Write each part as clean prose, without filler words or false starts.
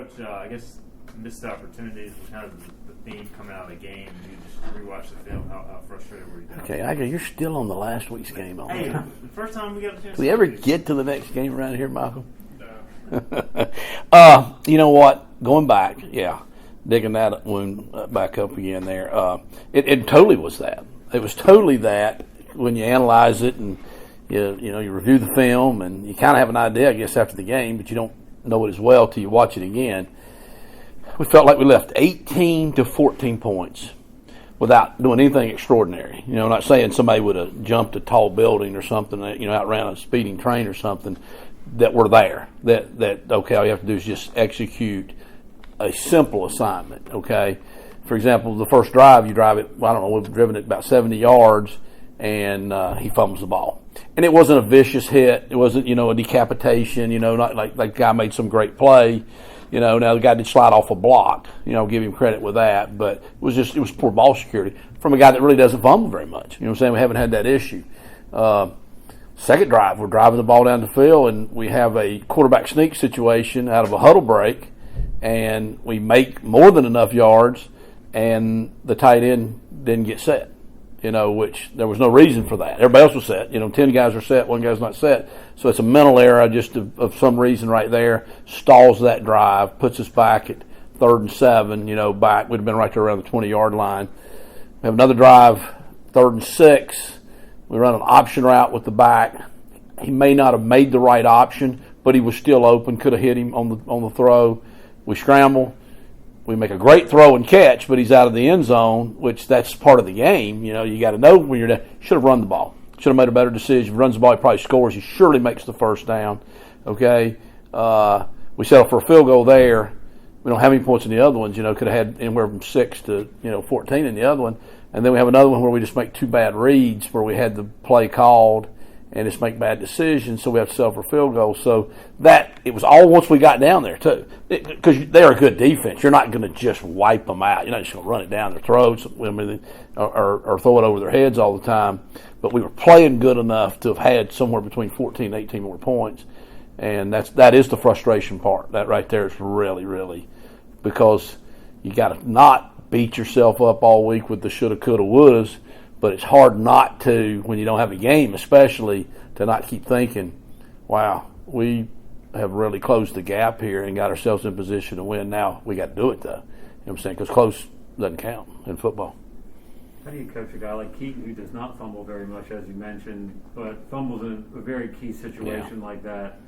Coach, I guess missed opportunities was kind of the theme coming out of the game. You just rewatch the film. How frustrated were you? Okay, you're still on the last week's game. Hey, the first time we got a chance. Do we ever get to the next game around here, Michael? No. You know what? Going back, digging that wound back up again there. It totally was that. It was totally that when you analyze it and you review the film and you kind of have an idea, I guess, after the game, but you don't know it as well till you watch it again. We felt like we left 18 to 14 points without doing anything extraordinary. Not saying somebody would have jumped a tall building or something, outran a speeding train or something, that were there. That okay, all you have to do is just execute a simple assignment, okay? For example, the first drive, you drive it, I don't know, we've driven it about 70 yards, and he fumbles the ball. And it wasn't a vicious hit. It wasn't, a decapitation, not like the guy made some great play. Now the guy did slide off a block, give him credit with that, but it was poor ball security from a guy that really doesn't fumble very much. You know what I'm saying? We haven't had that issue. Second drive, we're driving the ball down the field, and we have a quarterback sneak situation out of a huddle break, and we make more than enough yards, and the tight end didn't get set, which there was no reason for that. Everybody else was set. 10 guys are set, one guy's not set. So it's a mental error just of some reason right there, stalls that drive, puts us back at 3rd and 7, back. We'd have been right there around the 20-yard line. We have another drive, 3rd and 6. We run an option route with the back. He may not have made the right option, but he was still open, could have hit him on the throw. We scramble. We make a great throw and catch, but he's out of the end zone, which that's part of the game. You got to know when you're down. Should have run the ball. Should have made a better decision. If he runs the ball, he probably scores. He surely makes the first down. Okay. We settle for a field goal there. We don't have any points in the other ones. Could have had anywhere from 6 to 14 in the other one. And then we have another one where we just make 2 bad reads where we had the play called and just make bad decisions, so we have to settle for field goals. So it was all once we got down there, too. Because they're a good defense. You're not going to just wipe them out. You're not just going to run it down their throats or throw it over their heads all the time. But we were playing good enough to have had somewhere between 14 and 18 more points. And that is the frustration part. That right there is really, really, because you got to not beat yourself up all week with the shoulda, coulda, wouldas, but it's hard not to, when you don't have a game especially, to not keep thinking, wow, we have really closed the gap here and got ourselves in position to win. Now we got to do it, though. You know what I'm saying? Because close doesn't count in football. How do you coach a guy like Keaton who does not fumble very much, as you mentioned, but fumbles in a very key situation like that?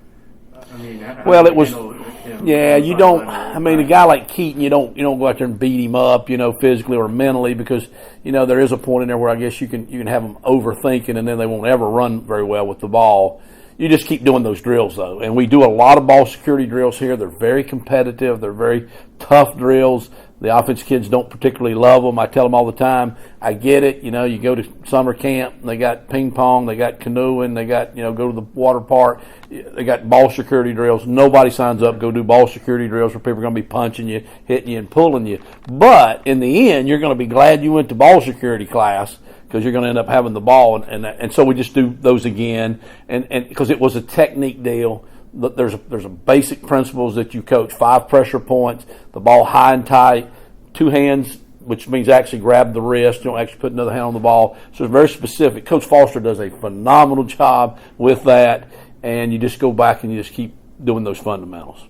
I mean, well, it was, you don't. I mean, a guy like Keaton, you don't go out there and beat him up, physically or mentally, because there is a point in there where I guess you can have them overthinking, and then they won't ever run very well with the ball. You just keep doing those drills, though, and we do a lot of ball security drills here. They're very competitive. They're very tough drills. The offense kids don't particularly love them. I tell them all the time, I get it. You go to summer camp, they got ping pong, they got canoeing, they got, go to the water park. They got ball security drills. Nobody signs up, go do ball security drills where people are going to be punching you, hitting you, and pulling you. But in the end, you're going to be glad you went to ball security class because you're going to end up having the ball. And so we just do those again. And because it was a technique deal. There's a basic principles that you coach: 5 pressure points, the ball high and tight, 2 hands, which means actually grab the wrist. You don't actually put another hand on the ball. So it's very specific. Coach Foster does a phenomenal job with that, and you just go back and you just keep doing those fundamentals.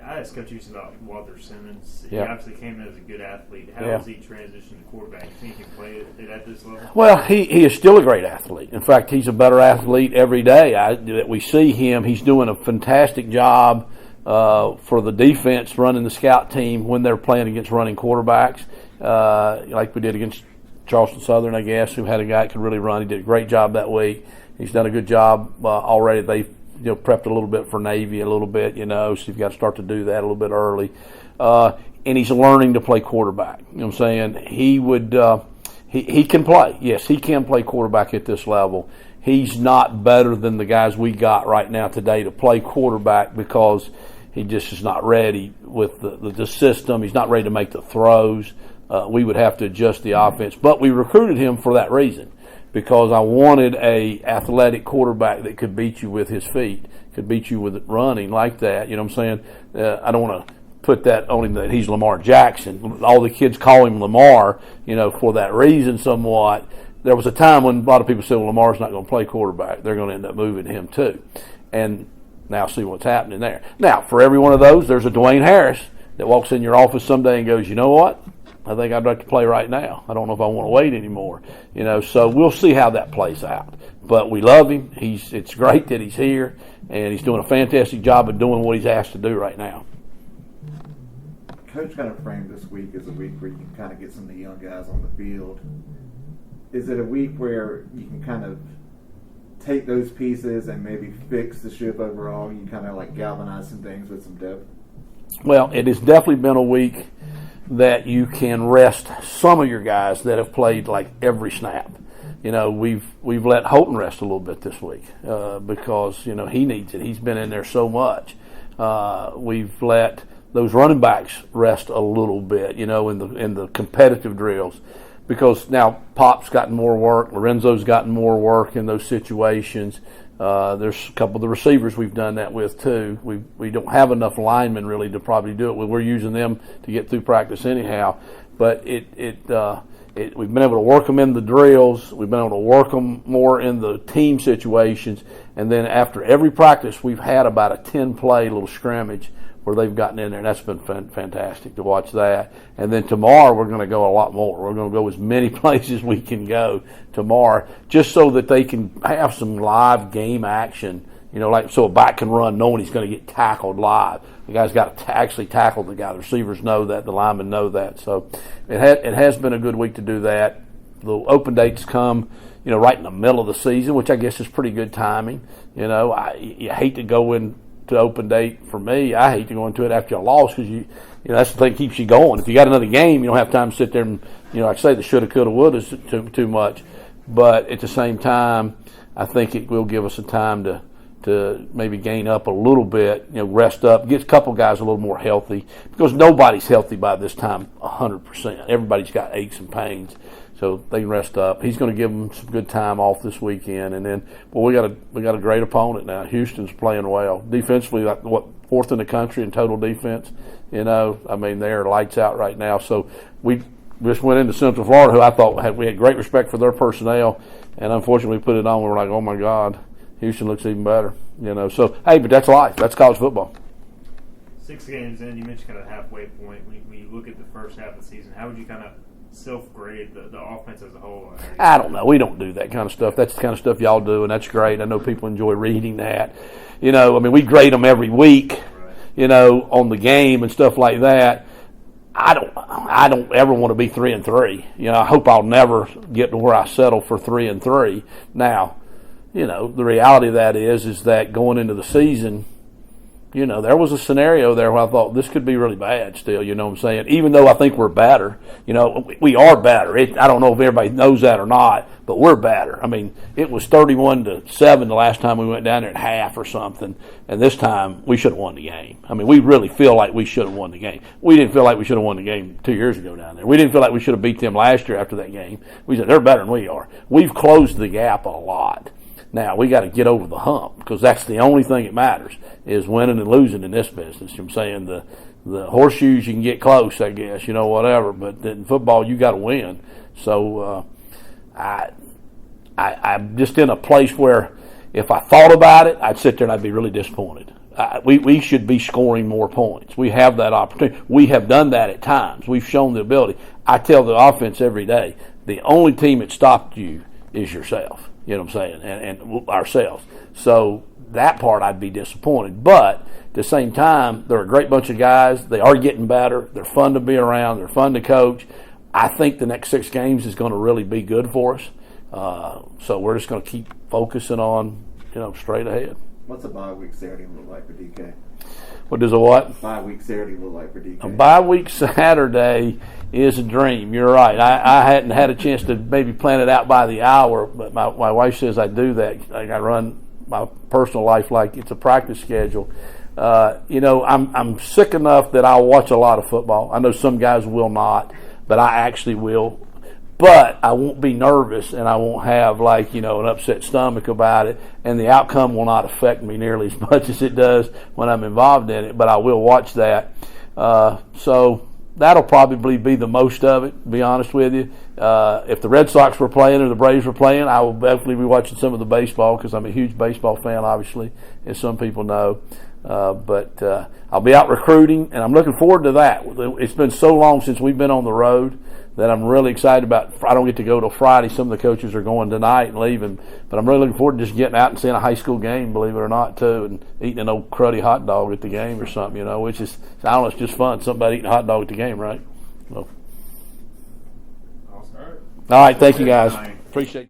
I asked Coach Hughes about Walter Simmons. He obviously came in as a good athlete. How does he transition to quarterback? Do you think he can play it at this level? Well, he is still a great athlete. In fact, he's a better athlete every day that we see him. He's doing a fantastic job for the defense running the scout team when they're playing against running quarterbacks, like we did against Charleston Southern, I guess, who had a guy that could really run. He did a great job that week. He's done a good job already. They've prepped a little bit for Navy so you've got to start to do that a little bit early. And he's learning to play quarterback. You know what I'm saying? He can play. Yes, he can play quarterback at this level. He's not better than the guys we got right now today to play quarterback because he just is not ready with the system. He's not ready to make the throws. We would have to adjust the offense. But we recruited him for that reason, because I wanted a athletic quarterback that could beat you with his feet, could beat you with it running like that. You know what I'm saying? I don't want to put that on him that he's Lamar Jackson. All the kids call him Lamar, for that reason somewhat. There was a time when a lot of people said, well, Lamar's not going to play quarterback. They're going to end up moving him too. And now see what's happening there. Now, for every one of those, there's a Dwayne Harris that walks in your office someday and goes, you know what? I think I'd like to play right now. I don't know if I want to wait anymore. So we'll see how that plays out. But we love him. It's great that he's here, and he's doing a fantastic job of doing what he's asked to do right now. Coach kind of framed this week as a week where you can kind of get some of the young guys on the field. Is it a week where you can kind of take those pieces and maybe fix the ship overall? You can kind of like galvanize some things with some depth? Well, it has definitely been a week that you can rest some of your guys that have played like every snap. We've let Houghton rest a little bit this week because he needs it. He's been in there so much. We've let those running backs rest a little bit, in the competitive drills, because now Pop's gotten more work, Lorenzo's gotten more work in those situations. There's a couple of the receivers we've done that with too. We don't have enough linemen really to probably do it. We're using them to get through practice anyhow. But we've been able to work them in the drills. We've been able to work them more in the team situations. And then after every practice, we've had about a 10-play little scrimmage where they've gotten in there, and that's been fantastic to watch that. And then tomorrow we're going to go a lot more. We're going to go as many places we can go tomorrow, just so that they can have some live game action, so a back can run knowing he's going to get tackled live. The guy's got to actually tackle the guy. The receivers know that. The linemen know that. So it has been a good week to do that. The open dates come, right in the middle of the season, which I guess is pretty good timing. You hate to go in to open date. For me, I hate to go into it after a loss because that's the thing that keeps you going. If you got another game, you don't have time to sit there and like I say, the shoulda, coulda, woulda is too much. But at the same time, I think it will give us a time to maybe gain up a little bit, rest up, get a couple guys a little more healthy, because nobody's healthy by this time 100%. Everybody's got aches and pains, so they can rest up. He's going to give them some good time off this weekend, and then we got a great opponent now. Houston's playing well defensively, like fourth in the country in total defense. They're lights out right now. So we just went into Central Florida, who I thought we had great respect for their personnel, and unfortunately we put it on. We were like, oh my God, Houston looks even better. So hey, but that's life. That's college football. 6 games in, you mentioned kind of halfway point. When you look at the first half of the season, how would you kind of self-grade the offense as a whole? I don't know. We don't do that kind of stuff. That's the kind of stuff y'all do, and that's great. I know people enjoy reading that. We grade them every week, right, on the game and stuff like that. I don't ever want to be 3-3. I hope I'll never get to where I settle for 3-3. Now, the reality of that is that going into the season, there was a scenario there where I thought this could be really bad still, you know what I'm saying? Even though I think we're better, we are better. I don't know if everybody knows that or not, but we're better. It was 31-7 the last time we went down there at half or something, and this time we should have won the game. We really feel like we should have won the game. We didn't feel like we should have won the game 2 years ago down there. We didn't feel like we should have beat them last year after that game. We said, they're better than we are. We've closed the gap a lot. Now, we got to get over the hump, because that's the only thing that matters, is winning and losing in this business. I'm saying the horseshoes, you can get close, I guess, whatever. But in football, you got to win. So I'm just in a place where if I thought about it, I'd sit there and I'd be really disappointed. We should be scoring more points. We have that opportunity. We have done that at times. We've shown the ability. I tell the offense every day, the only team that stopped you is yourself. You know what I'm saying? And ourselves. So that part I'd be disappointed. But at the same time, they're a great bunch of guys. They are getting better. They're fun to be around. They're fun to coach. I think the next 6 games is going to really be good for us. So we're just going to keep focusing on, straight ahead. What's a bye week Saturday look like for DK? What does a what? Bye week Saturday look like for DK? A bye week Saturday is a dream. You're right. I hadn't had a chance to maybe plan it out by the hour, but my wife says I do that. Like I run my personal life like it's a practice schedule. I'm sick enough that I'll watch a lot of football. I know some guys will not, but I actually will. but I won't be nervous and I won't have an upset stomach about it, and the outcome will not affect me nearly as much as it does when I'm involved in it, but I will watch that. So that'll probably be the most of it, to be honest with you. If the Red Sox were playing or the Braves were playing, I will definitely be watching some of the baseball because I'm a huge baseball fan, obviously, as some people know. But I'll be out recruiting, and I'm looking forward to that. It's been so long since we've been on the road that I'm really excited about. I don't get to go till Friday. Some of the coaches are going tonight and leaving, but I'm really looking forward to just getting out and seeing a high school game, believe it or not, too, and eating an old cruddy hot dog at the game or something, which is, I don't know, it's just fun. Something about eating a hot dog at the game, right? So. All right. All right, thank you guys. Appreciate it.